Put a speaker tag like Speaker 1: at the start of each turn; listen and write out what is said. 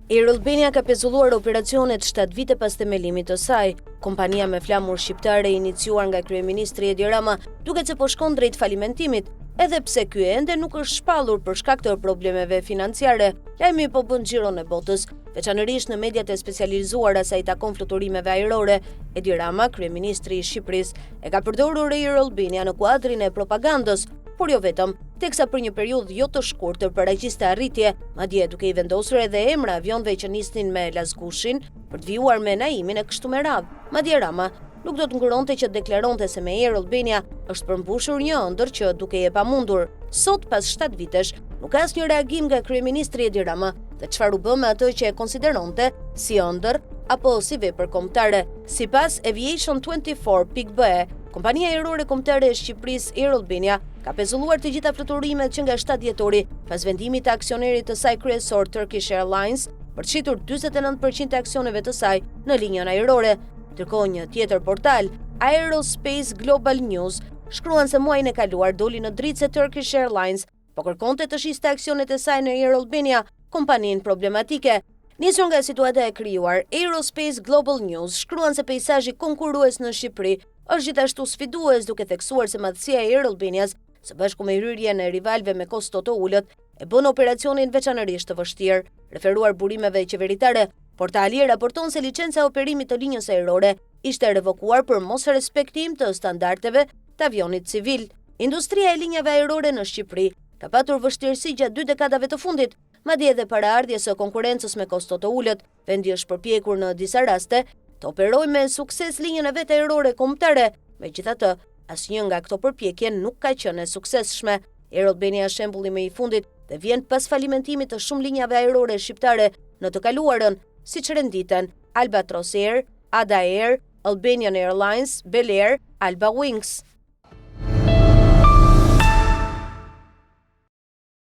Speaker 1: Air Albania ka pezulluar operacionet 7 vite pas themelimit të saj. Kompania me flamur shqiptare iniciuar nga kryeministri Edi Rama duket se po shkon drejt falimentimit, edhe pse ky ende nuk është shpallur për shkak të problemeve financiare. Lajmi po bën xhiron e botës, veçanërisht në mediat e specializuara sa i takon fluturimeve ajrore. Edi Rama, kryeministri i Shqipërisë, e ka përdorur Air Albania në kuadrin e propagandës, por jo vetëm, teksa për një periudhë jo të shkurtër paraqiste arritje, madje duke i vendosur edhe emra avionëve që nisnin me Lazgushin për të vijuar me Naimin e kështu me radhë. Madje Rama nuk do të nguronte që deklaronte se me Air Albania është përmbushur një ëndër që duke e pamundur. Sot, pas 7 vitesh, nuk ka asnjë reagim nga kryeministri Edi Rama dhe çfarë u bë me atë që e konsideronte si ëndër apo si vepër kombëtare. Sipas Aviation24.be, kompania ajrore kombëtare e Shqipërisë Air Albania ka pezulluar të gjitha fluturimet që nga 7 dhjetori pas vendimit të aksionerit të saj kryesor Turkish Airlines për të shitur 49% e aksioneve të saj në linjën ajrore. Ndërkohë një tjetër portal, Aerospace Global News, shkruan se muajin e kaluar doli në dritë se Turkish Airlines po kërkonte të shiste aksionet e saj në Air Albania, kompaninë problematike. Nisur nga situata e krijuar, Aerospace Global News shkruan se peizazhi konkurrues në Shqipëri është gjithashtu sfidues, duke theksuar se madhësia e Air Albanias së bashku me hyrjen e rivalëve me kosto të ulët e bën operacionin veçanërisht të vështirë. Referuar burimeve qeveritare, portali raporton se licenca e operimit të linjës ajrore ishte revokuar për mos respektim të standardeve të avionit civil. Industria e linjave ajrore në Shqipëri ka patur vështirësi gjatë 2 dekadave të fundit, madje edhe para ardhjes së konkurrencës me kosto të ulët. Vendi është përpjekur në disa raste të operojë me sukses linjën e vet ajrore kombëtare. Megjithatë, asnjë nga këto përpjekje nuk ka qenë e suksesshme. Air Albania është shembulli më i fundit dhe vjen pas falimentimit të shumë linjave ajrore shqiptare në të kaluarën, siç renditen Albatros Air, Ada Air, Albanian Airlines, Bel Air, Alba Wings.